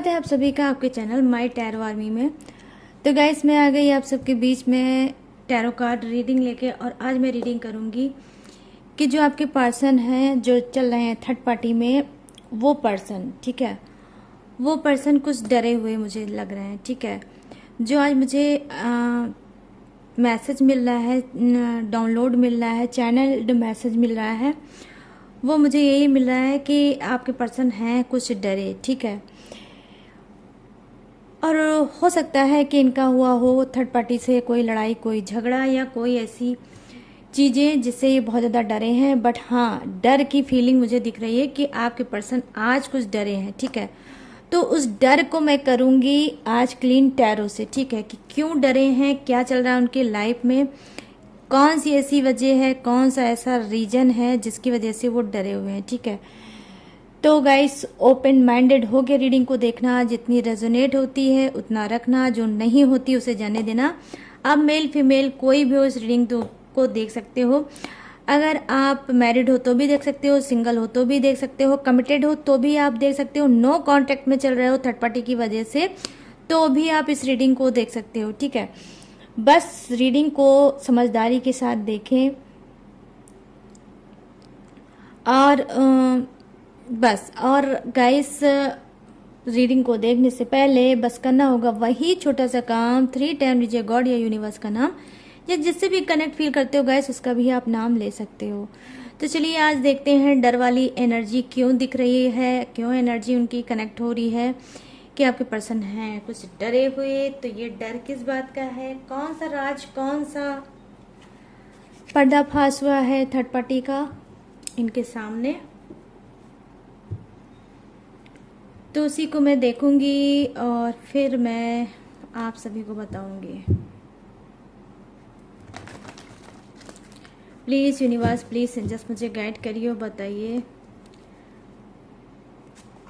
स्वागत है आप सभी का आपके चैनल माय टैरो आर्मी में। तो गाइस मैं आ गई आप सबके बीच में टैरो कार्ड रीडिंग लेके, और आज मैं रीडिंग करूंगी कि जो आपके पर्सन हैं जो चल रहे हैं थर्ड पार्टी में, वो पर्सन, ठीक है, वो पर्सन कुछ डरे हुए मुझे लग रहे हैं, ठीक है। जो आज मुझे मैसेज मिल रहा है, डाउनलोड मिल रहा है, चैनल मैसेज मिल रहा है, वो मुझे यही मिल रहा है कि आपके पर्सन हैं कुछ डरे, ठीक है। और हो सकता है कि इनका हुआ हो थर्ड पार्टी से कोई लड़ाई, कोई झगड़ा या कोई ऐसी चीज़ें जिससे ये बहुत ज़्यादा डरे हैं। बट हाँ, डर की फीलिंग मुझे दिख रही है कि आपके पर्सन आज कुछ डरे हैं, ठीक है। तो उस डर को मैं करूँगी आज क्लीन टैरो से, ठीक है, कि क्यों डरे हैं, क्या चल रहा है उनकी लाइफ में, कौन सी ऐसी वजह है, कौन सा ऐसा रीजन है जिसकी वजह से वो डरे हुए हैं, ठीक है। तो गाइस ओपन माइंडेड होकर रीडिंग को देखना, जितनी रेजोनेट होती है उतना रखना, जो नहीं होती उसे जाने देना। आप मेल फीमेल कोई भी हो इस रीडिंग को देख सकते हो। अगर आप मैरिड हो तो भी देख सकते हो, सिंगल हो तो भी देख सकते हो, कमिटेड हो तो भी आप देख सकते हो, नो कॉन्टैक्ट में चल रहे हो थर्ड पार्टी की वजह से तो भी आप इस रीडिंग को देख सकते हो, ठीक है। बस रीडिंग को समझदारी के साथ देखें और बस। और गाइस रीडिंग को देखने से पहले बस करना होगा वही छोटा सा काम, 3 टाइम लीजिए गॉड या यूनिवर्स का नाम, या जिससे भी कनेक्ट फील करते हो गाइस उसका भी आप नाम ले सकते हो। तो चलिए आज देखते हैं डर वाली एनर्जी क्यों दिख रही है, क्यों एनर्जी उनकी कनेक्ट हो रही है, कि आपके पर्सन हैं कुछ डरे हुए। तो ये डर किस बात का है, कौन सा राज, कौन सा पर्दाफाश हुआ है थर्ड पार्टी का इनके सामने, तो उसी को मैं देखूंगी और फिर मैं आप सभी को बताऊंगी। प्लीज़ यूनिवर्स, प्लीज़ जस्ट मुझे गाइड करिए और बताइए।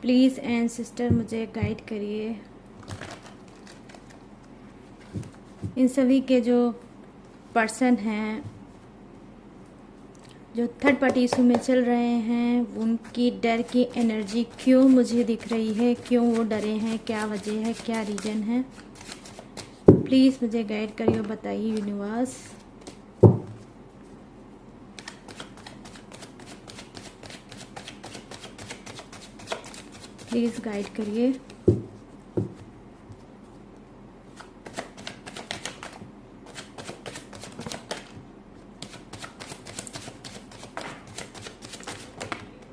प्लीज़ एंड सिस्टर मुझे गाइड करिए। इन सभी के जो पर्सन हैं जो थर्ड पार्टी इशू में चल रहे हैं, उनकी डर की एनर्जी क्यों मुझे दिख रही है, क्यों वो डरे हैं, क्या वजह है, क्या रीजन है। प्लीज़ मुझे गाइड करिए और बताइए यूनिवर्स। प्लीज़ गाइड करिए।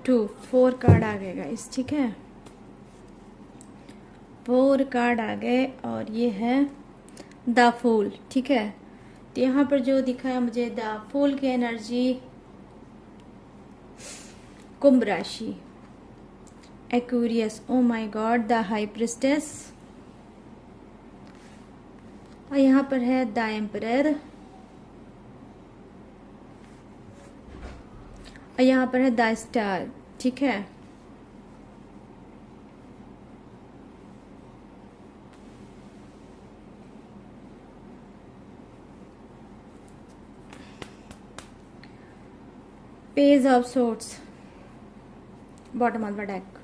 टू 4 कार्ड आ गए गाइस, ठीक है, 4 कार्ड आ गए और ये है द फूल, ठीक है। तो यहाँ पर जो दिखा है मुझे द फूल की एनर्जी, कुंभ राशि, Aquarius, oh my God, the high priestess, और यहाँ पर है द एम्परर, और यहाँ पर है द स्टार, ठीक है। Page of sorts, bottom of the deck,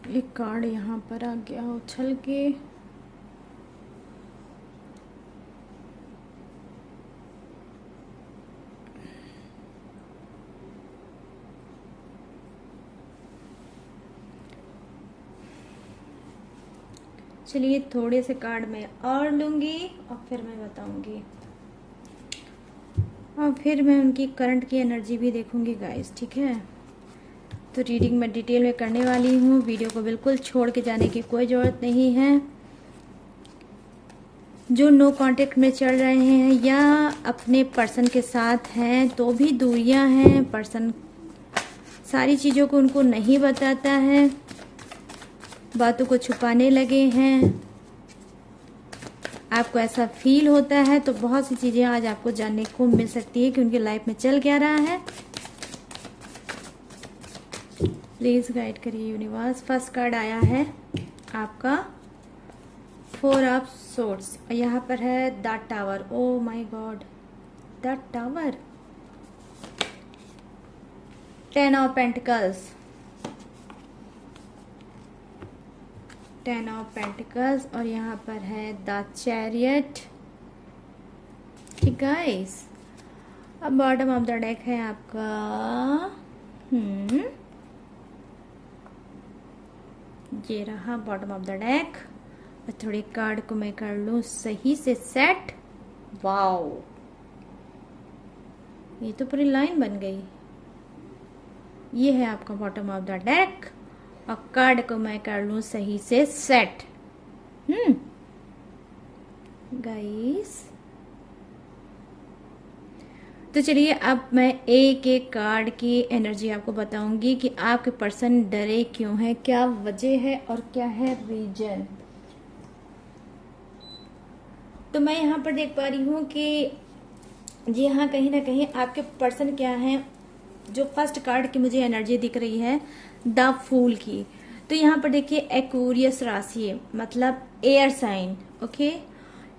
एक कार्ड यहाँ पर आ गया उछल के, चलिए थोड़े से कार्ड मैं और लूंगी और फिर मैं बताऊंगी, और फिर मैं उनकी करंट की एनर्जी भी देखूंगी गाइस, ठीक है। तो रीडिंग मैं डिटेल में करने वाली हूँ, वीडियो को बिल्कुल छोड़ के जाने की कोई ज़रूरत नहीं है। जो नो कांटेक्ट में चल रहे हैं या अपने पर्सन के साथ हैं तो भी दूरियां हैं, पर्सन सारी चीज़ों को उनको नहीं बताता है, बातों को छुपाने लगे हैं, आपको ऐसा फील होता है। तो बहुत सी चीज़ें आज आपको जानने को मिल सकती है कि उनकी लाइफ में चल क्या रहा है। प्लीज़ गाइड करिए यूनिवर्स। फर्स्ट कार्ड आया है आपका 4 ऑफ सोर्ड्स, और यहाँ पर है the tower, oh my God, the tower, 10 of pentacles, 10 of pentacles, और यहाँ पर है द चैरियट। ठीक गाइस, अब बॉटम ऑफ द डेक है आपका ये रहा बॉटम ऑफ द डेक। और थोड़े कार्ड को मैं कर लूं सही से सेट। वाओ, ये तो पूरी लाइन बन गई। ये है आपका बॉटम ऑफ द डेक, और कार्ड को मैं कर लूं सही से सेट। गाइस, तो चलिए अब मैं एक एक कार्ड की एनर्जी आपको बताऊंगी कि आपके पर्सन डरे क्यों है, क्या वजह है और क्या है रीजन। तो मैं यहाँ पर देख पा रही हूँ कि जी हाँ, कहीं ना कहीं आपके पर्सन क्या है। जो फर्स्ट कार्ड की मुझे एनर्जी दिख रही है द फूल की, तो यहाँ पर देखिए एक्वेरियस राशि है, मतलब air sign. Okay,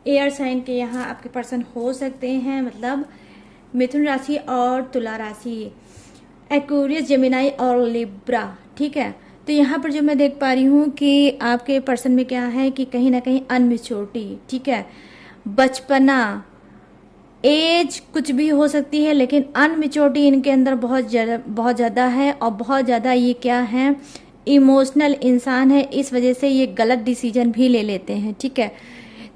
air sign के यहाँ आपके पर्सन हो सकते हैं, मतलब मिथुन राशि और तुला राशि, एक्वेरियस, जेमिनाई और लिब्रा। ठीक है, तो यहाँ पर जो मैं देख पा रही हूँ कि आपके पर्सन में क्या है कि कहीं ना कहीं अनमेच्योरिटी, ठीक है, बचपना, एज कुछ भी हो सकती है, लेकिन अनमेच्योरिटी इनके अंदर बहुत ज़्यादा है। और बहुत ज़्यादा ये क्या है, इमोशनल इंसान है, इस वजह से ये गलत डिसीजन भी ले लेते हैं। ठीक है,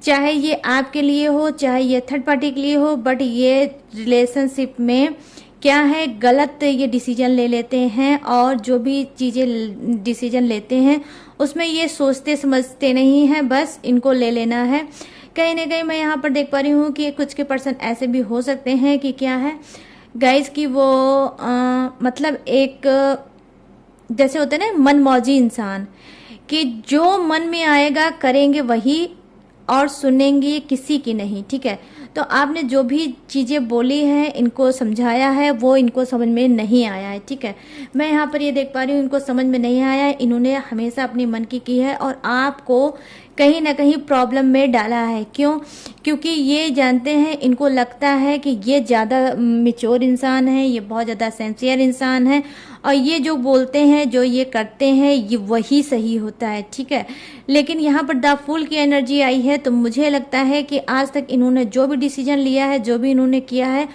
चाहे ये आपके लिए हो, चाहे ये थर्ड पार्टी के लिए हो, बट ये रिलेशनशिप में क्या है, गलत ये डिसीजन ले लेते हैं। और जो भी चीज़ें डिसीजन लेते हैं उसमें ये सोचते समझते नहीं हैं, बस इनको ले लेना है। कहीं ना कहीं मैं यहाँ पर देख पा रही हूँ कि कुछ के पर्सन ऐसे भी हो सकते हैं कि क्या है गाइस कि वो मतलब एक जैसे होते हैं ना मनमौजी इंसान, कि जो मन में आएगा करेंगे वही, और सुनेंगे किसी की नहीं। ठीक है, तो आपने जो भी चीज़ें बोली हैं, इनको समझाया है, वो इनको समझ में नहीं आया है। ठीक है, मैं यहाँ पर ये देख पा रही हूँ इनको समझ में नहीं आया है, इन्होंने हमेशा अपने मन की है और आपको कहीं ना कहीं प्रॉब्लम में डाला है। क्यों? क्योंकि ये जानते हैं, इनको लगता है कि ये ज़्यादा मैच्योर इंसान है, ये बहुत ज़्यादा सिंसियर इंसान है, और ये जो बोलते हैं, जो ये करते हैं, ये वही सही होता है। ठीक है, लेकिन यहाँ पर द फूल की एनर्जी आई है, तो मुझे लगता है कि आज तक इन्होंने जो भी डिसीजन लिया है, जो भी इन्होंने किया है,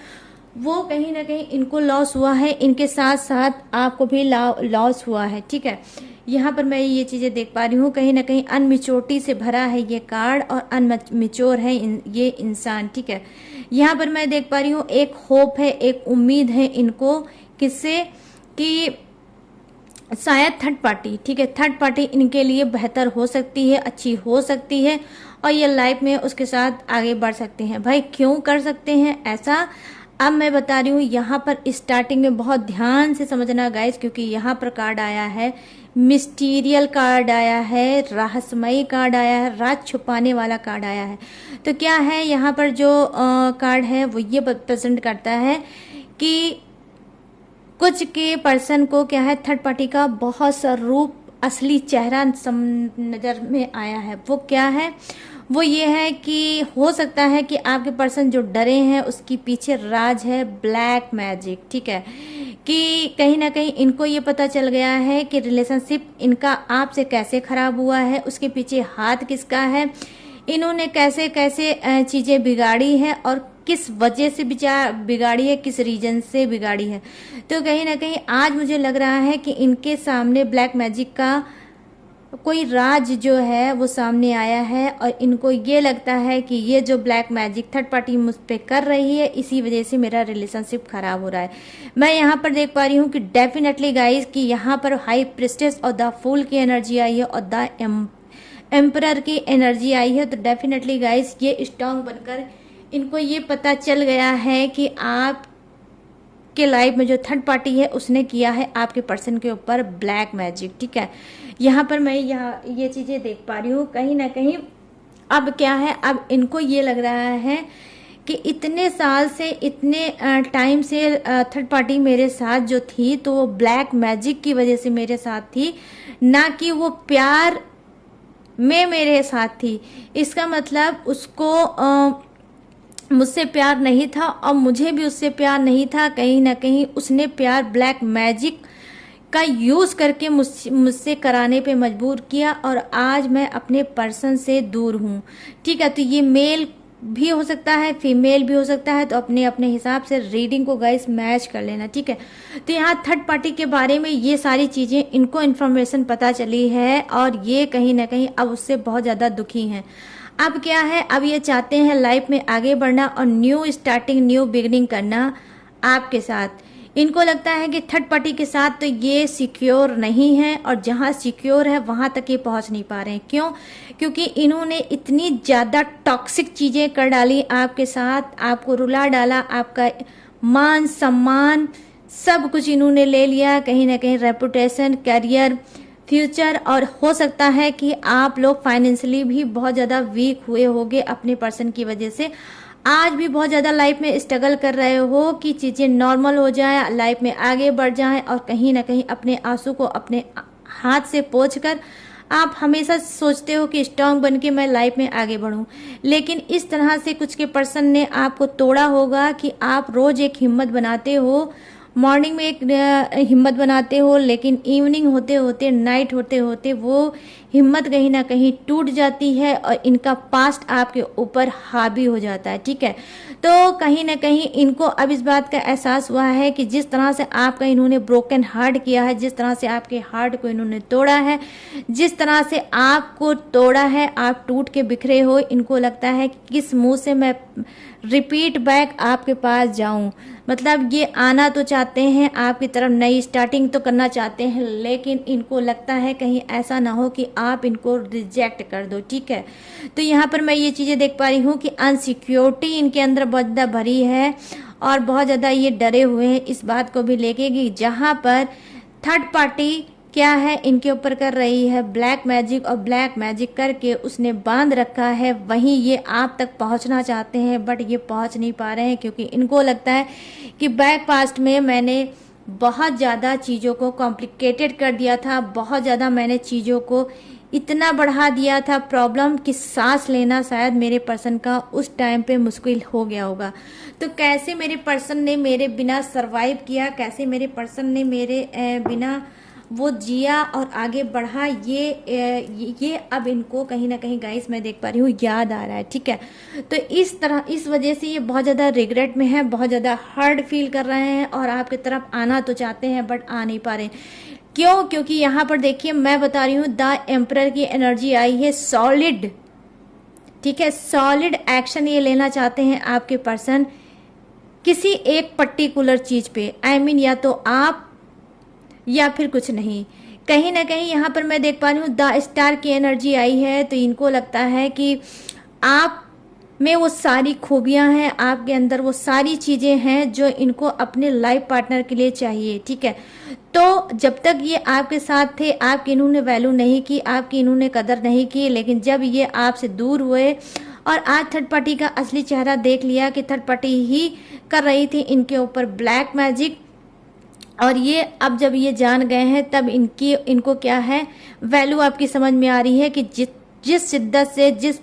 वो कहीं ना कहीं इनको लॉस हुआ है, इनके साथ साथ आपको भी लॉस हुआ है। ठीक है, यहाँ पर मैं ये चीज़ें देख पा रही हूँ, कहीं ना कहीं अनमिच्योरिटी से भरा है ये कार्ड, और अनमिच्योर है ये इंसान। ठीक है, यहाँ पर मैं देख पा रही हूँ एक होप है, एक उम्मीद है इनको, किससे, कि शायद थर्ड पार्टी। ठीक है, थर्ड पार्टी इनके लिए बेहतर हो सकती है, अच्छी हो सकती है, और ये लाइफ में उसके साथ आगे बढ़ सकते हैं। भाई क्यों कर सकते हैं ऐसा, अब मैं बता रही हूँ। यहाँ पर स्टार्टिंग में बहुत ध्यान से समझना गाइस, क्योंकि यहाँ पर कार्ड आया है मिस्टीरियल कार्ड आया है, रहस्यमयी कार्ड आया है, राज छुपाने वाला कार्ड आया है। तो क्या है यहाँ पर जो कार्ड है वो ये प्रेजेंट करता है कि कुछ के पर्सन को क्या है, थर्ड पार्टी का बहुत सा रूप, असली चेहरा नजर में आया है। वो क्या है, वो ये है कि हो सकता है कि आपके पर्सन जो डरे हैं उसके पीछे राज है, ब्लैक मैजिक। ठीक है, कि कहीं ना कहीं इनको ये पता चल गया है कि रिलेशनशिप इनका आपसे कैसे खराब हुआ है, उसके पीछे हाथ किसका है, इन्होंने कैसे कैसे चीज़ें बिगाड़ी है, और किस वजह से बिगाड़ी है, किस रीजन से बिगाड़ी है। तो कहीं ना कहीं आज मुझे लग रहा है कि इनके सामने ब्लैक मैजिक का कोई राज जो है वो सामने आया है, और इनको ये लगता है कि ये जो ब्लैक मैजिक थर्ड पार्टी मुझ पे कर रही है, इसी वजह से मेरा रिलेशनशिप खराब हो रहा है। मैं यहाँ पर देख पा रही हूँ कि डेफिनेटली गाइस कि यहाँ पर हाई प्रिस्टेस और द फूल की एनर्जी आई है, और द एम्परर की एनर्जी आई है। तो डेफिनेटली गाइस ये स्ट्रांग बनकर इनको ये पता चल गया है कि आप के लाइफ में जो थर्ड पार्टी है उसने किया है आपके पर्सन के ऊपर ब्लैक मैजिक। ठीक है, यहाँ पर मैं ये चीज़ें देख पा रही हूँ कहीं ना कहीं। अब क्या है, अब इनको ये लग रहा है कि इतने साल से, इतने टाइम से थर्ड पार्टी मेरे साथ जो थी, तो वो ब्लैक मैजिक की वजह से मेरे साथ थी, ना कि वो प्यार में मेरे साथ थी। इसका मतलब उसको मुझसे प्यार नहीं था और मुझे भी उससे प्यार नहीं था। कहीं ना कहीं उसने प्यार ब्लैक मैजिक का यूज करके मुझसे कराने पे मजबूर किया और आज मैं अपने पर्सन से दूर हूँ। ठीक है, तो ये मेल भी हो सकता है, फीमेल भी हो सकता है, तो अपने अपने हिसाब से रीडिंग को गाइस मैच कर लेना। ठीक है, तो यहाँ थर्ड पार्टी के बारे में ये सारी चीजें इनको इन्फॉर्मेशन पता चली है और ये कहीं ना कहीं अब उससे बहुत ज्यादा दुखी हैं। अब क्या है, अब ये चाहते हैं लाइफ में आगे बढ़ना और न्यू स्टार्टिंग, न्यू बिगनिंग करना आपके साथ। इनको लगता है कि थर्ड पार्टी के साथ तो ये सिक्योर नहीं है और जहां सिक्योर है वहां तक ये पहुंच नहीं पा रहे हैं। क्यों? क्योंकि इन्होंने इतनी ज़्यादा टॉक्सिक चीज़ें कर डाली आपके साथ, आपको रुला डाला, आपका मान सम्मान सब कुछ इन्होंने ले लिया, कहीं ना कहीं रेपुटेशन, करियर, फ्यूचर, और हो सकता है कि आप लोग फाइनेंशियली भी बहुत ज़्यादा वीक हुए होंगे अपने पर्सन की वजह से। आज भी बहुत ज़्यादा लाइफ में स्ट्रगल कर रहे हो कि चीज़ें नॉर्मल हो जाए, लाइफ में आगे बढ़ जाए और कहीं ना कहीं अपने आंसू को अपने हाथ से पोंछ कर आप हमेशा सोचते हो कि स्ट्रांग बन के मैं लाइफ में आगे बढ़ूं। लेकिन इस तरह से कुछ के पर्सन ने आपको तोड़ा होगा कि आप रोज एक हिम्मत बनाते हो, मॉर्निंग में एक हिम्मत बनाते हो, लेकिन इवनिंग होते होते, नाइट होते होते वो हिम्मत कहीं ना कहीं टूट जाती है और इनका पास्ट आपके ऊपर हावी हो जाता है। ठीक है, तो कहीं ना कहीं इनको अब इस बात का एहसास हुआ है कि जिस तरह से आपका इन्होंने ब्रोकन हार्ट किया है, जिस तरह से आपके हार्ट को इन्होंने तोड़ा है, जिस तरह से आपको तोड़ा है, आप टूट के बिखरे हो, इनको लगता है कि किस मुंह से मैं रिपीट बैक आपके पास जाऊं। मतलब ये आना तो चाहते हैं आपकी तरफ, नई स्टार्टिंग तो करना चाहते हैं, लेकिन इनको लगता है कहीं ऐसा ना हो कि आप इनको रिजेक्ट कर दो। ठीक है, तो यहाँ पर मैं ये चीज़ें देख पा रही हूँ कि अनसिक्योरिटी इनके अंदर बहुत ज़्यादा भरी है और बहुत ज़्यादा ये डरे हुए हैं इस बात को भी लेके कि जहाँ पर थर्ड पार्टी क्या है इनके ऊपर कर रही है ब्लैक मैजिक, और ब्लैक मैजिक करके उसने बांध रखा है, वहीं ये आप तक पहुंचना चाहते हैं बट ये पहुंच नहीं पा रहे हैं क्योंकि इनको लगता है कि बैक पास्ट में मैंने बहुत ज़्यादा चीज़ों को कॉम्प्लिकेटेड कर दिया था, बहुत ज़्यादा मैंने चीज़ों को इतना बढ़ा दिया था प्रॉब्लम कि सांस लेना शायद मेरे पर्सन का उस टाइम पे मुश्किल हो गया होगा। तो कैसे मेरे पर्सन ने मेरे बिना सरवाइव किया, कैसे मेरे पर्सन ने मेरे बिना वो जिया और आगे बढ़ा, ये अब इनको कहीं ना कहीं गाइस मैं देख पा रही हूँ याद आ रहा है। ठीक है, तो इस तरह इस वजह से ये बहुत ज़्यादा रिग्रेट में है, बहुत ज़्यादा हर्ट फील कर रहे हैं और आपकी तरफ आना तो चाहते हैं बट आ नहीं पा रहे। क्यों? क्योंकि यहाँ पर देखिए मैं बता रही हूँ द एम्परर की एनर्जी आई है सॉलिड। ठीक है, सॉलिड एक्शन ये लेना चाहते हैं आपके पर्सन किसी एक पर्टिकुलर चीज पे, आई मीन या तो आप या फिर कुछ नहीं। कहीं ना कहीं यहाँ पर मैं देख पा रही हूँ द स्टार की एनर्जी आई है, तो इनको लगता है कि आप में वो सारी खूबियां हैं, आपके अंदर वो सारी चीज़ें हैं जो इनको अपने लाइफ पार्टनर के लिए चाहिए। ठीक है, तो जब तक ये आपके साथ थे आपकी इन्होंने वैल्यू नहीं की, आपकी इन्होंने कदर नहीं की, लेकिन जब ये आपसे दूर हुए और आज थर्ड पार्टी का असली चेहरा देख लिया कि थर्ड पार्टी ही कर रही थी इनके ऊपर ब्लैक मैजिक, और ये अब जब ये जान गए हैं तब इनको क्या है वैल्यू आपकी समझ में आ रही है कि जिस शिद्दत से, जिस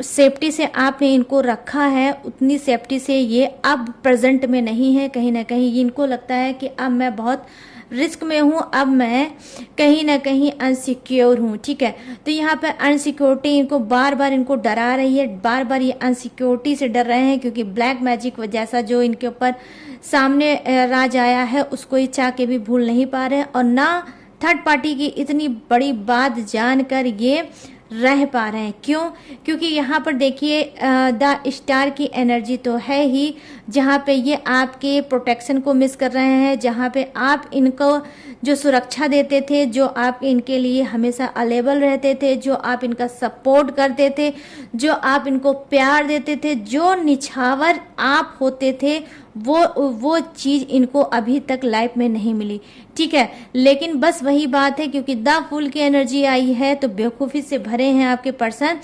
सेफ्टी से आपने इनको रखा है उतनी सेफ्टी से ये अब प्रेजेंट में नहीं है। कहीं ना कहीं इनको लगता है कि अब मैं बहुत रिस्क में हूँ, अब मैं कहीं ना कहीं अनसिक्योर हूँ। ठीक है, तो यहाँ पर अनसिक्योरिटी इनको बार बार इनको डरा रही है, बार बार ये अनसिक्योरिटी से डर रहे हैं क्योंकि ब्लैक मैजिक जैसा जो इनके ऊपर सामने राज आया है उसको ये चाह के भी भूल नहीं पा रहे और ना थर्ड पार्टी की इतनी बड़ी बात जानकर ये रह पा रहे हैं। क्यों? क्योंकि यहाँ पर देखिए द स्टार की एनर्जी तो है ही, जहाँ पे ये आपके प्रोटेक्शन को मिस कर रहे हैं, जहाँ पे आप इनको जो सुरक्षा देते थे, जो आप इनके लिए हमेशा अवेलेबल रहते थे, जो आप इनका सपोर्ट करते थे, जो आप इनको प्यार देते थे, जो निछावर आप होते थे, वो चीज़ इनको अभी तक लाइफ में नहीं मिली। ठीक है, लेकिन बस वही बात है क्योंकि द फूल की एनर्जी आई है तो बेवकूफ़ी से भरे हैं आपके पर्सन,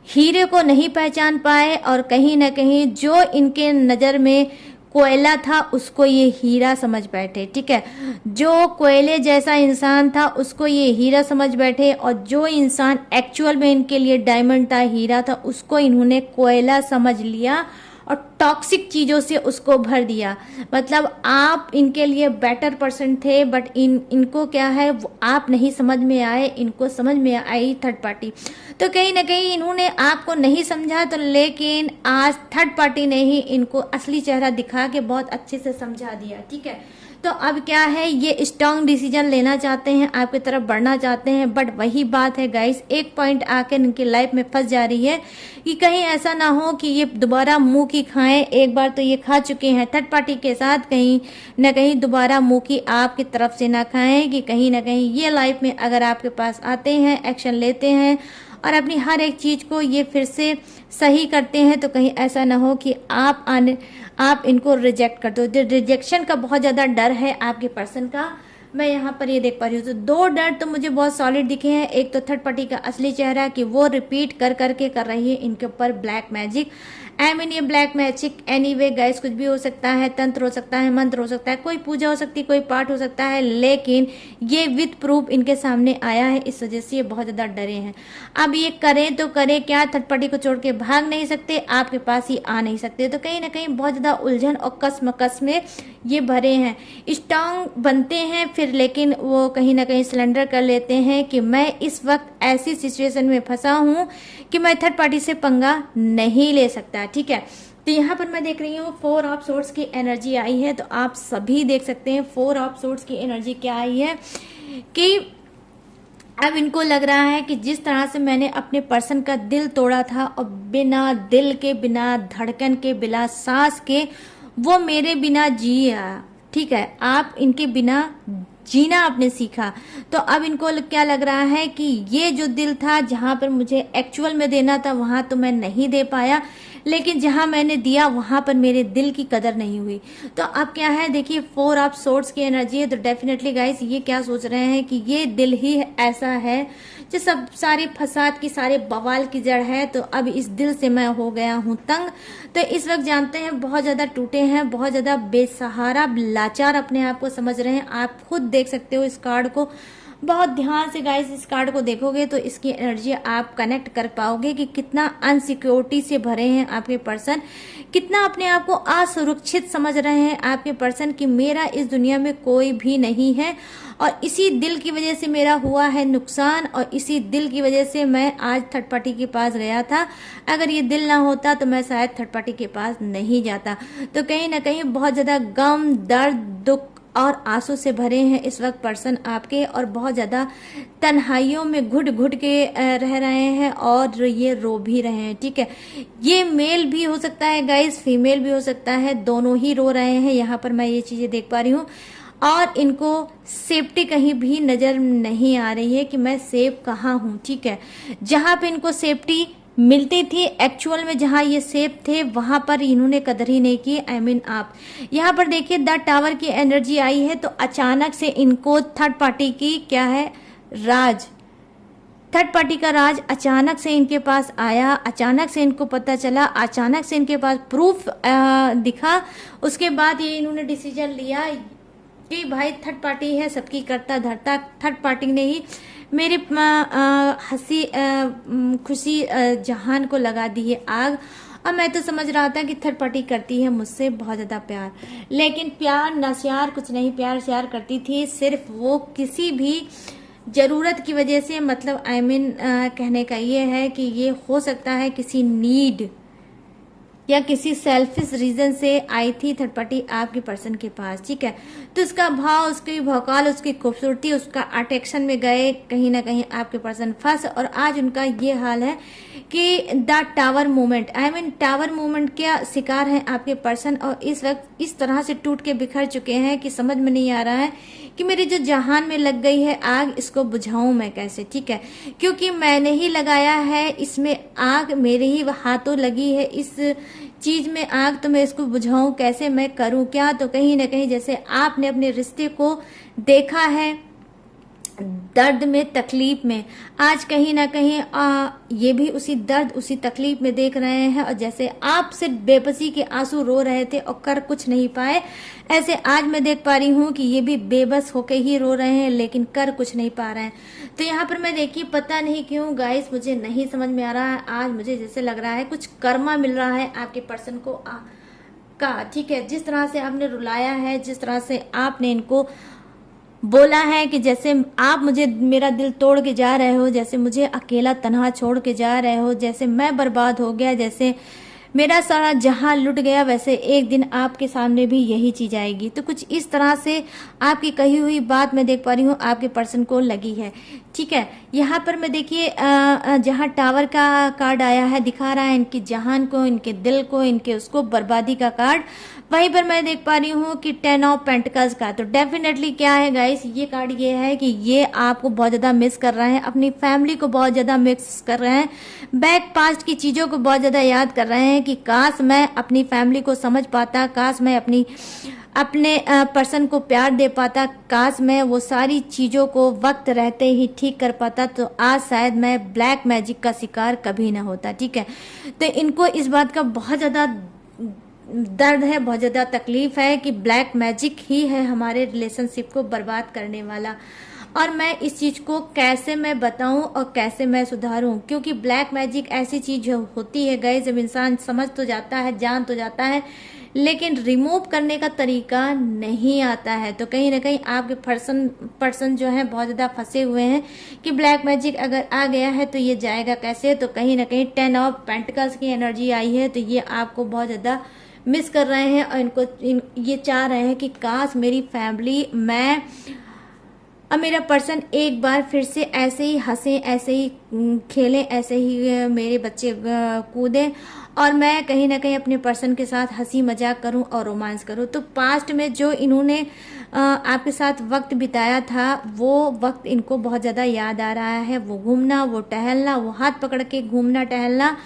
हीरे को नहीं पहचान पाए और कहीं ना कहीं जो इनके नज़र में कोयला था उसको ये हीरा समझ बैठे, ठीक है। जो कोयले जैसा इंसान था उसको ये हीरा समझ बैठे, और जो इंसान एक्चुअल में इनके लिए डायमंड था, हीरा था, उसको इन्होंने कोयला समझ लिया और टॉक्सिक चीज़ों से उसको भर दिया। मतलब आप इनके लिए बेटर पर्सन थे, बट इनको क्या है, आप नहीं समझ में आए, इनको समझ में आई थर्ड पार्टी। तो कहीं ना कहीं इन्होंने आपको नहीं समझा, तो लेकिन आज थर्ड पार्टी ने ही इनको असली चेहरा दिखा के बहुत अच्छे से समझा दिया, ठीक है। तो अब क्या है, ये स्ट्रांग डिसीजन लेना चाहते हैं, आपकी तरफ बढ़ना चाहते हैं, बट वही बात है गाइस, एक पॉइंट आकर इनकी लाइफ में फंस जा रही है कि कहीं ऐसा ना हो कि ये दोबारा मुंह की खाएं। एक बार तो ये खा चुके हैं थर्ड पार्टी के साथ, कहीं ना कहीं दोबारा मुंह की आपकी तरफ से ना खाएं, कि कहीं ना कहीं ये लाइफ में अगर आपके पास आते हैं, एक्शन लेते हैं और अपनी हर एक चीज को ये फिर से सही करते हैं, तो कहीं ऐसा ना हो कि आप इनको रिजेक्ट कर दो। रिजेक्शन का बहुत ज़्यादा डर है आपके पर्सन का, मैं यहाँ पर ये देख पा रही हूँ। तो दो डर तो मुझे बहुत सॉलिड दिखे हैं। एक तो थर्ड पार्टी का असली चेहरा कि वो रिपीट कर करके कर रही है इनके ऊपर ब्लैक मैजिक। आई मीन ये ब्लैक मैजिक एनीवे गाइस कुछ भी हो सकता है, तंत्र हो सकता है, मंत्र हो सकता है, कोई पूजा हो सकती है, कोई पाठ हो सकता है, लेकिन ये विद प्रूफ इनके सामने आया है, इस वजह से ये बहुत ज़्यादा डरे हैं। अब ये करें तो करें क्या, थर्ड पार्टी को छोड़ के भाग नहीं सकते, आपके पास ही आ नहीं सकते, तो कहीं ना कहीं बहुत ज़्यादा उलझन और कसमकस में ये भरे हैं। स्ट्रांग बनते हैं फिर, लेकिन वो कहीं ना कहीं सिलेंडर कर लेते हैं कि मैं इस वक्त ऐसी सिचुएशन में फंसा हूँ कि मैं थर्ड पार्टी से पंगा नहीं ले सकता, ठीक है। तो यहाँ पर मैं देख रही हूँ 4 ऑफ सोर्ड्स की एनर्जी आई है, तो आप सभी देख सकते हैं 4 ऑफ सोर्ड्स की एनर्जी क्या आई है कि अब इनको लग रहा है कि जिस तरह से मैंने अपने पर्सन का दिल तोड़ा था और बिना दिल के, बिना धड़कन के, बिना सांस के वो मेरे बिना जिया, ठीक है, आप इनके बिना जीना आपने सीखा। तो अब इनको क्या लग रहा है कि ये जो दिल था, जहां पर मुझे एक्चुअल में देना था वहां तो मैं नहीं दे पाया, लेकिन जहां मैंने दिया वहां पर मेरे दिल की कदर नहीं हुई। तो अब क्या है, देखिए 4 ऑफ सोर्ड्स की एनर्जी है, तो डेफिनेटली गाइस ये क्या सोच रहे हैं कि ये दिल ही ऐसा है जो सब सारे फसाद की, सारे बवाल की जड़ है। तो अब इस दिल से मैं हो गया हूं तंग। तो इस वक्त जानते हैं बहुत ज्यादा टूटे हैं, बहुत ज्यादा बेसहारा, लाचार अपने आप को समझ रहे हैं। आप खुद देख सकते हो इस कार्ड को, बहुत ध्यान से गाइस इस कार्ड को देखोगे तो इसकी एनर्जी आप कनेक्ट कर पाओगे कि कितना अनसिक्योरिटी से भरे हैं आपके पर्सन, कितना अपने आप को असुरक्षित समझ रहे हैं आपके पर्सन कि मेरा इस दुनिया में कोई भी नहीं है और इसी दिल की वजह से मेरा हुआ है नुकसान, और इसी दिल की वजह से मैं आज थर्ड पार्टी के पास गया था। अगर ये दिल ना होता तो मैं शायद थर्ड पार्टी के पास नहीं जाता। तो कहीं ना कहीं बहुत ज्यादा गम, दर्द, दुख और आंसू से भरे हैं इस वक्त पर्सन आपके, और बहुत ज्यादा तन्हाइयों में घुट घुट के रह रहे हैं और ये रो भी रहे हैं, ठीक है। ये मेल भी हो सकता है गाइस, फीमेल भी हो सकता है, दोनों ही रो रहे हैं। यहाँ पर मैं ये चीजें देख पा रही हूँ, और इनको सेफ्टी कहीं भी नजर नहीं आ रही है कि मैं सेफ कहाँ हूँ, ठीक है। जहां पे इनको सेफ्टी मिलती थी एक्चुअल में, जहां ये सेफ थे वहां पर इन्होंने कदर ही नहीं की। आई मीन आप यहाँ पर देखिए द टावर की एनर्जी आई है, तो अचानक से इनको थर्ड पार्टी की क्या है, राज, थर्ड पार्टी का राज अचानक से इनके पास आया, अचानक से इनको पता चला, अचानक से इनके पास प्रूफ दिखा। उसके बाद ये इन्होंने डिसीजन लिया कि भाई थर्ड पार्टी है, सबकी करता धरता, थर्ड पार्टी ने ही मेरे हंसी खुशी जहान को लगा दी है आग। और मैं तो समझ रहा था कि थर्ड पार्टी करती है मुझसे बहुत ज़्यादा प्यार, लेकिन प्यार नश्यार कुछ नहीं, प्यार श्यार करती थी सिर्फ वो किसी भी ज़रूरत की वजह से। मतलब आई मीन कहने का ये है कि ये हो सकता है किसी नीड या किसी सेल्फिश रीजन से आई थी थर्ड पार्टी आपके पर्सन के पास, ठीक है। तो उसका भाव, उसकी भौकाल, उसकी खूबसूरती, उसका अट्रैक्शन में गए कहीं ना कहीं आपके पर्सन फंस, और आज उनका ये हाल है कि the tower movement, I mean tower movement का शिकार है आपके पर्सन, और इस वक्त इस तरह से टूट के बिखर चुके हैं कि समझ में नहीं आ रहा है कि मेरे जो जहान में लग गई है आग, इसको बुझाऊं मैं कैसे, ठीक है। क्योंकि मैंने ही लगाया है इसमें आग, मेरे ही हाथों लगी है इस चीज में आग, तो मैं इसको बुझाऊं कैसे, मैं करूं क्या। तो कहीं ना कहीं जैसे आपने अपने रिश्ते को देखा है, दर्द में, तकलीफ में, आज कहीं ना कहीं ये भी उसी दर्द, उसी तकलीफ में देख रहे हैं। और जैसे आप सिर्फ बेबसी के आंसू रो रहे थे और कर कुछ नहीं पाए, ऐसे आज मैं देख पा रही हूँ कि ये भी बेबस होके ही रो रहे हैं लेकिन कर कुछ नहीं पा रहे हैं। तो यहाँ पर मैं देखिए, पता नहीं क्यों गाइस, मुझे नहीं समझ में आ रहा है। आज मुझे जैसे लग रहा है कुछ कर्मा मिल रहा है आपके पर्सन को का, ठीक है। जिस तरह से आपने रुलाया है, जिस तरह से आपने इनको बोला है कि जैसे आप मुझे, मेरा दिल तोड़ के जा रहे हो, जैसे मुझे अकेला तन्हा छोड़ के जा रहे हो, जैसे मैं बर्बाद हो गया, जैसे मेरा सारा जहां लुट गया, वैसे एक दिन आपके सामने भी यही चीज आएगी। तो कुछ इस तरह से आपकी कही हुई बात मैं देख पा रही हूँ आपके पर्सन को लगी है, ठीक है। यहाँ पर मैं देखिए जहाँ टावर का कार्ड आया है, दिखा रहा है इनकी जहान को, इनके दिल को, इनके उसको बर्बादी का कार्ड। वहीं पर मैं देख पा रही हूँ कि 10 ऑफ पेंटिकल्स का। तो डेफिनेटली क्या है गाइस, ये कार्ड ये है कि ये आपको बहुत ज्यादा मिस कर रहे हैं, अपनी फैमिली को बहुत ज्यादा मिस कर रहे हैं, बैक पास्ट की चीजों को बहुत ज्यादा याद कर रहे हैं कि काश मैं अपनी फैमिली को समझ पाता, काश मैं अपने पर्सन को प्यार दे पाता, काश मैं वो सारी चीजों को वक्त रहते ही ठीक कर पाता, तो आज शायद मैं ब्लैक मैजिक का शिकार कभी ना होता, ठीक है। तो इनको इस बात का बहुत ज्यादा दर्द है, बहुत ज्यादा तकलीफ है कि ब्लैक मैजिक ही है हमारे रिलेशनशिप को बर्बाद करने वाला। और मैं इस चीज को कैसे मैं बताऊं और कैसे मैं सुधारूं, क्योंकि ब्लैक मैजिक ऐसी चीज होती है गाइस, जब इंसान समझ तो जाता है, जान तो जाता है, लेकिन रिमूव करने का तरीका नहीं आता है। तो कहीं ना कहीं आपके पर्सन जो है बहुत ज्यादा फंसे हुए हैं कि ब्लैक मैजिक अगर आ गया है तो ये जाएगा कैसे। तो कहीं ना कहीं 10 ऑफ पेंटिकल्स की एनर्जी आई है, तो ये आपको बहुत ज्यादा मिस कर रहे हैं और ये चाह रहे हैं कि काश मेरी फैमिली, मैं और मेरा पर्सन एक बार फिर से ऐसे ही हंसे, ऐसे ही खेलें, ऐसे ही मेरे बच्चे कूदें और मैं कहीं ना कहीं अपने पर्सन के साथ हंसी मजाक करूं और रोमांस करूं। तो पास्ट में जो इन्होंने आपके साथ वक्त बिताया था, वो वक्त इनको बहुत ज़्यादा याद आ रहा है। वो घूमना, वो टहलना, वो हाथ पकड़ के घूमना टहलना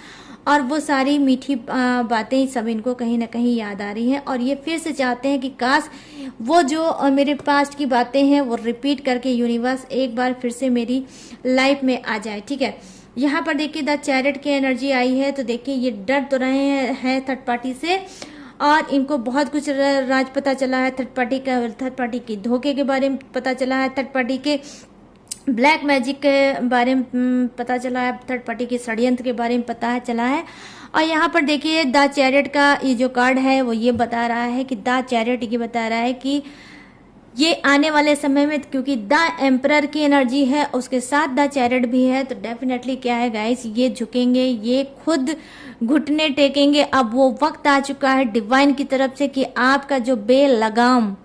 और वो सारी मीठी बातें सब इनको कहीं ना कहीं याद आ रही हैं। और ये फिर से चाहते हैं कि काश वो जो मेरे पास्ट की बातें हैं वो रिपीट करके यूनिवर्स एक बार फिर से मेरी लाइफ में आ जाए, ठीक है। यहाँ पर देखिए द चैरिट की एनर्जी आई है। तो देखिए ये डर तो रहे हैं थर्ड पार्टी से और इनको बहुत कुछ राज पता चला है, थर्ड पार्टी की धोखे के बारे में पता चला है, थर्ड पार्टी के ब्लैक मैजिक के बारे में पता चला है, थर्ड पार्टी के षड्यंत्र के बारे में पता चला है। और यहाँ पर देखिए द चैरिट का ये जो कार्ड है वो ये बता रहा है कि द चैरिट ये बता रहा है कि ये आने वाले समय में, क्योंकि द एम्परर की एनर्जी है उसके साथ द चैरिट भी है, तो डेफिनेटली क्या है गाइस, ये झुकेंगे, ये खुद घुटने टेकेंगे। अब वो वक्त आ चुका है डिवाइन की तरफ से कि आपका जो बेलगाम,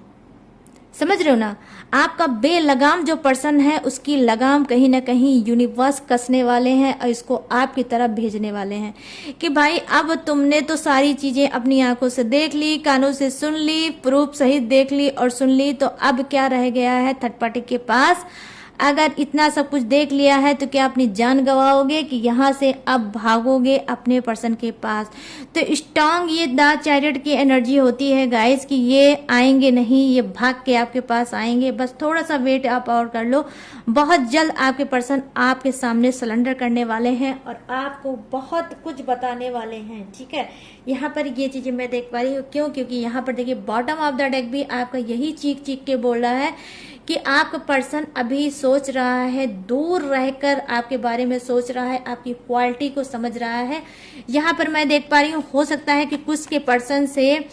समझ रहे हो ना, आपका बेलगाम जो पर्सन है उसकी लगाम कहीं ना कहीं यूनिवर्स कसने वाले हैं और इसको आपकी तरफ भेजने वाले हैं कि भाई अब तुमने तो सारी चीजें अपनी आंखों से देख ली, कानों से सुन ली, प्रूफ सहित देख ली और सुन ली, तो अब क्या रह गया है थर्ड पार्टी के पास। अगर इतना सब कुछ देख लिया है तो क्या अपनी जान गवाओगे कि यहाँ से अब भागोगे अपने पर्सन के पास। तो स्ट्रांग ये द चैरिट की एनर्जी होती है गाइस कि ये आएंगे नहीं, ये भाग के आपके पास आएंगे। बस थोड़ा सा वेट आप और कर लो, बहुत जल्द आपके पर्सन आपके सामने सरेंडर करने वाले हैं और आपको बहुत कुछ बताने वाले हैं, ठीक है। यहाँ पर ये चीजें मैं देख पा रही हूँ, क्यों, क्योंकि यहाँ पर देखिए बॉटम ऑफ द डेक भी आपका यही चीख चीख के बोल रहा है कि आपका पर्सन अभी सोच रहा है, दूर रहकर आपके बारे में सोच रहा है, आपकी क्वालिटी को समझ रहा है। यहाँ पर मैं देख पा रही हूँ हो सकता है कि कुछ के पर्सन से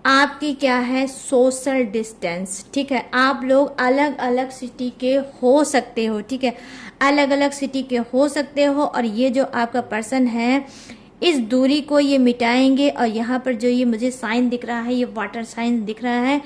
आपकी क्या है सोशल डिस्टेंस, ठीक है। आप लोग अलग अलग सिटी के हो सकते हो, ठीक है, अलग अलग सिटी के हो सकते हो और ये जो आपका पर्सन है इस दूरी को ये मिटाएंगे। और यहाँ पर जो ये मुझे साइन दिख रहा है, ये वाटर साइन दिख रहा है,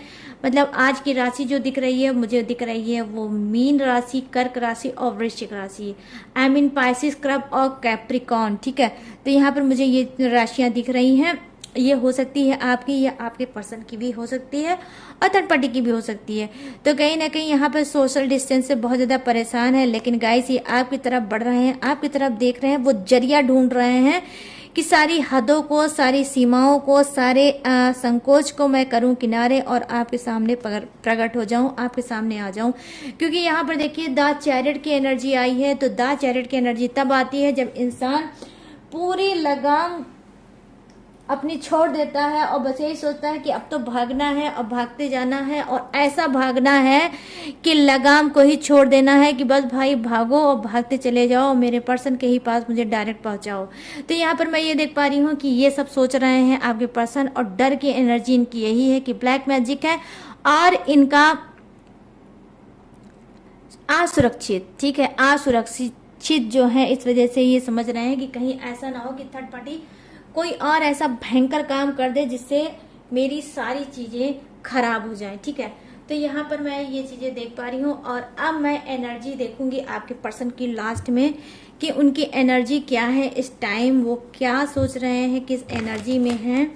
मतलब आज की राशि जो दिख रही है मुझे दिख रही है वो मीन राशि, कर्क राशि और वृश्चिक राशि, आई मीन पाइसिस, क्रब और कैप्रिकॉन, ठीक है। तो यहाँ पर मुझे ये राशियां दिख रही हैं, ये हो सकती है आपकी या आपके पर्सन की भी हो सकती है और थर्ड पार्टी की भी हो सकती है। तो कहीं ना कहीं यहाँ पर सोशल डिस्टेंस से बहुत ज्यादा परेशान है, लेकिन गाइस ये आपकी तरफ बढ़ रहे हैं, आपकी तरफ देख रहे हैं, वो जरिया ढूंढ रहे हैं कि सारी हदों को, सारी सीमाओं को, सारे संकोच को मैं करूं किनारे और आपके सामने प्रकट हो जाऊं, आपके सामने आ जाऊं। क्योंकि यहाँ पर देखिए द चैरियट की एनर्जी आई है। तो द चैरियट की एनर्जी तब आती है जब इंसान पूरी लगाम अपनी छोड़ देता है और बस यही सोचता है कि अब तो भागना है और भागते जाना है, और ऐसा भागना है कि लगाम को ही छोड़ देना है कि बस भाई भागो और भागते चले जाओ, मेरे पर्सन के ही पास मुझे डायरेक्ट पहुंचाओ। तो यहाँ पर मैं ये देख पा रही हूँ कि ये सब सोच रहे हैं आपके पर्सन, और डर की एनर्जी इनकी यही है कि ब्लैक मैजिक है और इनका असुरक्षित, ठीक है, असुरक्षित जो है, इस वजह से ये समझ रहे हैं कि कहीं ऐसा ना हो कि थर्ड पार्टी कोई और ऐसा भयंकर काम कर दे जिससे मेरी सारी चीजें खराब हो जाएं, ठीक है। तो यहाँ पर मैं ये चीजें देख पा रही हूँ, और अब मैं एनर्जी देखूंगी आपके पर्सन की लास्ट में कि उनकी एनर्जी क्या है इस टाइम, वो क्या सोच रहे हैं, किस एनर्जी में हैं,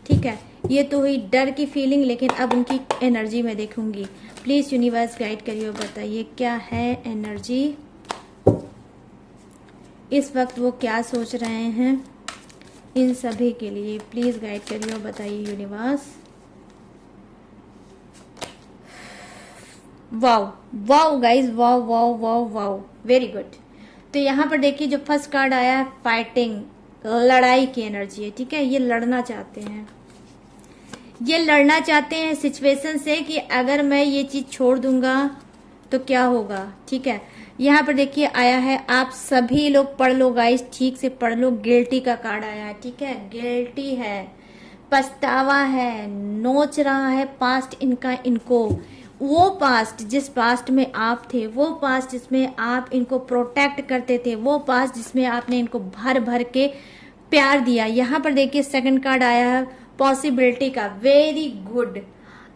ठीक है। ये तो हुई डर की फीलिंग, लेकिन अब उनकी एनर्जी में देखूंगी। प्लीज यूनिवर्स गाइड करिए और बताइए क्या है एनर्जी इस वक्त, वो क्या सोच रहे हैं इन सभी के लिए। प्लीज गाइड करिए और बताइए universe. Wow wow guys, wow wow wow wow, very good. तो यहाँ पर देखिए जो फर्स्ट कार्ड आया है फाइटिंग, लड़ाई की एनर्जी है, ठीक है। ये लड़ना चाहते हैं, ये लड़ना चाहते हैं सिचुएशन से कि अगर मैं ये चीज छोड़ दूंगा तो क्या होगा, ठीक है। यहाँ पर देखिए आया है, आप सभी लोग पढ़ लो गाइस, ठीक से पढ़ लो, गिल्टी का कार्ड आया है, ठीक है। गिल्टी है, पछतावा है, नोच रहा है पास्ट इनका इनको, वो पास्ट जिस पास्ट में आप थे, वो पास्ट जिसमें आप इनको प्रोटेक्ट करते थे, वो पास्ट जिसमें आपने इनको भर भर के प्यार दिया। यहाँ पर देखिए सेकंड कार्ड आया है पॉसिबिलिटी का, वेरी गुड।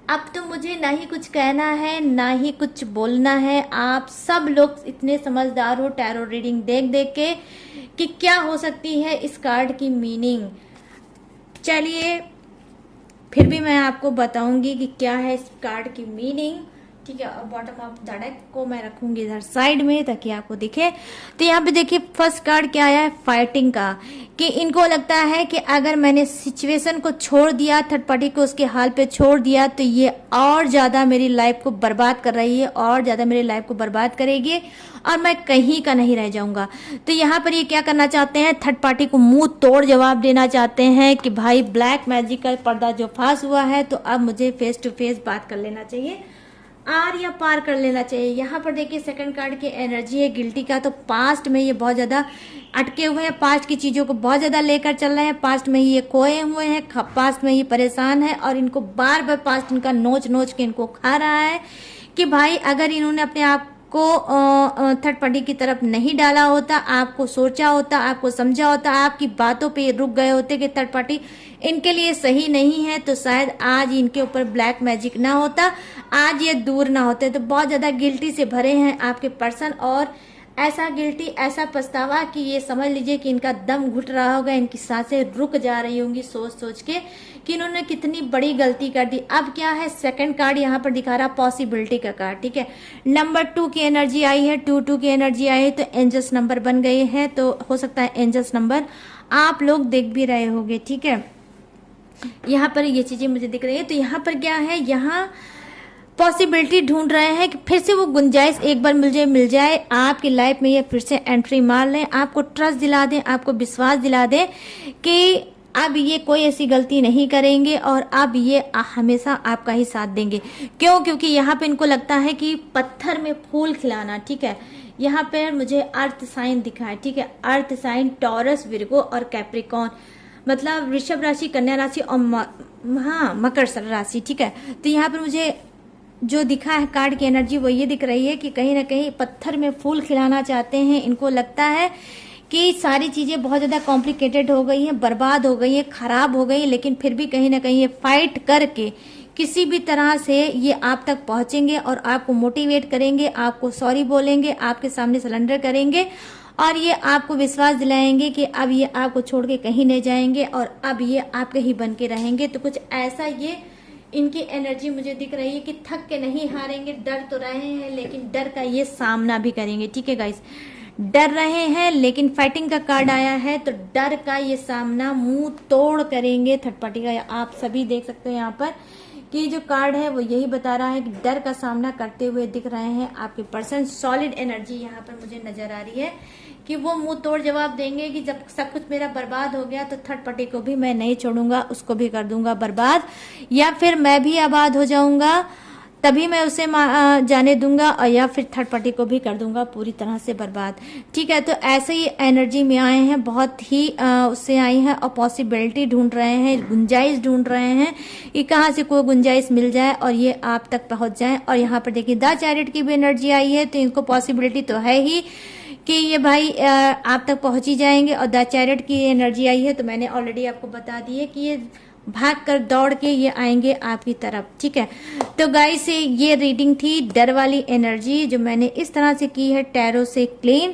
अब तो मुझे ना ही कुछ कहना है ना ही कुछ बोलना है, आप सब लोग इतने समझदार हो टैरो रीडिंग देख देख के कि क्या हो सकती है इस कार्ड की मीनिंग। चलिए फिर भी मैं आपको बताऊंगी कि क्या है इस कार्ड की मीनिंग, ठीक है। और बॉटम ऑफ द डेक को मैं रखूंगी इधर साइड में ताकि आपको दिखे। तो यहाँ पे देखिए फर्स्ट कार्ड क्या आया है, फाइटिंग का, कि इनको लगता है कि अगर मैंने सिचुएशन को छोड़ दिया, थर्ड पार्टी को उसके हाल पे छोड़ दिया, तो ये और ज्यादा मेरी लाइफ को बर्बाद कर रही है, और ज्यादा मेरी लाइफ को बर्बाद करेगी और मैं कहीं का नहीं रह जाऊंगा। तो यहाँ पर ये क्या करना चाहते हैं, थर्ड पार्टी को मुंह तोड़ जवाब देना चाहते हैं कि भाई ब्लैक मैजिक का पर्दा जो फांस हुआ है, तो अब मुझे फेस टू फेस बात कर लेना चाहिए, आर या पार कर लेना चाहिए। यहाँ पर देखिए सेकंड कार्ड की एनर्जी है गिल्टी का, तो पास्ट में ये बहुत ज्यादा अटके हुए हैं, पास्ट की चीजों को बहुत ज्यादा लेकर चल रहे हैं, पास्ट में ये खोए हुए हैं, पास्ट में ये परेशान है, और इनको बार बार पास्ट इनका नोच नोच के इनको खा रहा है कि भाई अगर इन्होंने अपने आप को थर्ड पार्टी की तरफ नहीं डाला होता, आपको सोचा होता, आपको समझा होता, आपकी बातों पे रुक गए होते कि थर्ड पार्टी इनके लिए सही नहीं है, तो शायद आज इनके ऊपर ब्लैक मैजिक ना होता, आज ये दूर ना होते। तो बहुत ज्यादा गिल्टी से भरे हैं आपके पर्सन, और ऐसा गिल्टी, ऐसा पछतावा कि ये समझ लीजिए कि इनका दम घुट रहा होगा, इनकी सांसें रुक जा रही होंगी सोच सोच के कि इन्होंने कितनी बड़ी गलती कर दी। अब क्या है, सेकंड कार्ड यहाँ पर दिखा रहा पॉसिबिलिटी का कार्ड, ठीक है। नंबर 2 की एनर्जी आई है, 2 की एनर्जी आई है, तो एंजल्स नंबर बन गए हैं, तो हो सकता है एंजल्स नंबर आप लोग देख भी रहे होंगे, ठीक है। यहाँ पर ये चीजें मुझे दिख रही है। तो यहाँ पर क्या है, यहाँ पॉसिबिलिटी ढूंढ रहे हैं कि फिर से वो गुंजाइश एक बार मिल जाए आपकी लाइफ में, ये फिर से एंट्री मार लें, आपको ट्रस्ट दिला दें, आपको विश्वास दिला दें कि अब ये कोई ऐसी गलती नहीं करेंगे और अब ये हमेशा आपका ही साथ देंगे। क्यों? क्योंकि यहाँ पे इनको लगता है कि पत्थर में फूल खिलाना, ठीक है। यहाँ पे मुझे अर्थ साइन दिखा है, ठीक है। अर्थ साइन टॉरस, विर्गो और कैप्रिकॉन, मतलब वृषभ राशि, कन्या राशि और मकर राशि, ठीक है। तो यहाँ पर मुझे जो दिखा है कार्ड की एनर्जी वो ये दिख रही है कि कहीं ना कहीं पत्थर में फूल खिलाना चाहते हैं। इनको लगता है कि सारी चीजें बहुत ज्यादा कॉम्प्लिकेटेड हो गई हैं, बर्बाद हो गई हैं, खराब हो गई, लेकिन फिर भी कहीं ना कहीं ये फाइट करके किसी भी तरह से ये आप तक पहुंचेंगे और आपको मोटिवेट करेंगे, आपको सॉरी बोलेंगे, आपके सामने सरेंडर करेंगे और ये आपको विश्वास दिलाएंगे कि अब ये आपको छोड़ के कहीं नहीं जाएंगे और अब ये आपके ही बन के रहेंगे। तो कुछ ऐसा ये इनकी एनर्जी मुझे दिख रही है कि थक के नहीं हारेंगे, डर तो रहे हैं लेकिन डर का ये सामना भी करेंगे, ठीक है गाइस। डर रहे हैं, लेकिन फाइटिंग का कार्ड आया है, तो डर का ये सामना मुंह तोड़ करेंगे थर्ड पार्टी का। आप सभी देख सकते हो यहाँ पर कि जो कार्ड है वो यही बता रहा है कि डर का सामना करते हुए दिख रहे हैं आपके पर्सन। सॉलिड एनर्जी यहाँ पर मुझे नजर आ रही है कि वो मुंह तोड़ जवाब देंगे कि जब सब कुछ मेरा बर्बाद हो गया तो थर्ड पार्टी को भी मैं नहीं छोड़ूंगा, उसको भी कर दूंगा बर्बाद, या फिर मैं भी आबाद हो जाऊंगा तभी मैं उसे जाने दूंगा, और या फिर थर्ड पार्टी को भी कर दूंगा पूरी तरह से बर्बाद। ठीक है, तो ऐसे ही एनर्जी में आए हैं, बहुत ही उससे आई हैं और पॉसिबिलिटी ढूंढ रहे हैं, गुंजाइश ढूंढ रहे हैं कि कहाँ से कोई गुंजाइश मिल जाए और ये आप तक पहुंच जाए। और यहाँ पर देखिए द चैरिट की भी एनर्जी आई है, तो इनको पॉसिबिलिटी तो है ही कि ये भाई आप तक पहुंच ही जाएंगे। और द चैरिट की एनर्जी आई है, तो मैंने ऑलरेडी आपको बता दी है कि ये भाग कर दौड़ के ये आएंगे आपकी तरफ। ठीक है, तो गाइस ये रीडिंग थी डर वाली एनर्जी जो मैंने इस तरह से की है टैरो से क्लीन।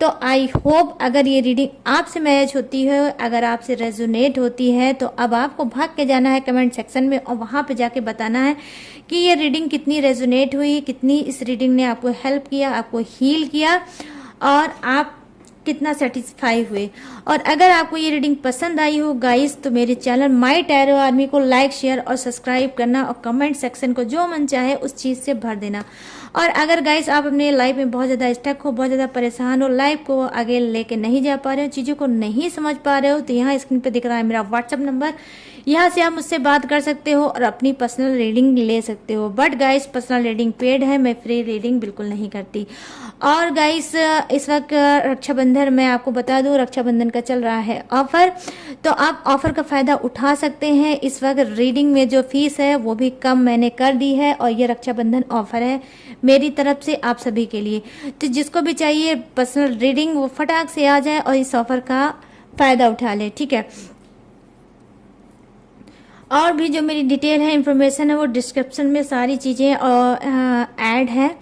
तो आई होप अगर ये रीडिंग आपसे मैच होती है, अगर आपसे रेजोनेट होती है, तो अब आपको भाग के जाना है कमेंट सेक्शन में और वहां पे जाके बताना है कि ये रीडिंग कितनी रेजोनेट हुई, कितनी इस रीडिंग ने आपको हेल्प किया, आपको हील किया और आप कितना सेटिस्फाई हुए। और अगर आपको ये रीडिंग पसंद आई हो गाइस, तो मेरे चैनल माय टैरो आर्मी को लाइक शेयर और सब्सक्राइब करना और कमेंट सेक्शन को जो मन चाहे उस चीज से भर देना। और अगर गाइस आप अपने लाइफ में बहुत ज्यादा स्टक हो, बहुत ज्यादा परेशान हो, लाइफ को आगे लेके नहीं जा पा रहे हो, चीजों को नहीं समझ पा रहे हो, तो यहाँ स्क्रीन पे दिख रहा है मेरा व्हाट्सएप नंबर, यहाँ से आप मुझसे बात कर सकते हो और अपनी पर्सनल रीडिंग ले सकते हो। But guys personal reading paid है, मैं फ्री रीडिंग बिल्कुल नहीं करती। और गाइस इस वक्त रक्षाबंधन मैं आपको बता दूं, रक्षाबंधन का चल रहा है ऑफर, तो आप ऑफर का फायदा उठा सकते हैं। इस वक्त रीडिंग में जो फीस है वो भी कम मैंने कर दी है और ये रक्षाबंधन ऑफर है मेरी तरफ से आप सभी के लिए। तो जिसको भी चाहिए पर्सनल रीडिंग वो फटाक से आ जाए और इस ऑफर का फायदा उठा ले। ठीक है, और भी जो मेरी डिटेल है, इंफॉर्मेशन है, वो डिस्क्रिप्शन में सारी चीज़ें ऐड है,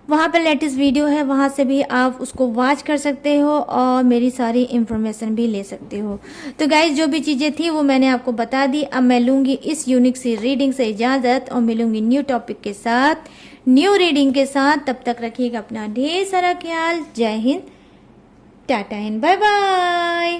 वहाँ पर लेटेस्ट वीडियो है, वहाँ से भी आप उसको वॉच कर सकते हो और मेरी सारी इंफॉर्मेशन भी ले सकते हो। तो गाइज जो भी चीज़ें थी वो मैंने आपको बता दी। अब मैं लूँगी इस यूनिक सी रीडिंग से इजाज़त और मिलूंगी न्यू टॉपिक के साथ, न्यू रीडिंग के साथ। तब तक रखिएगा अपना ढेर सारा ख्याल। जय Hind, tata and bye bye.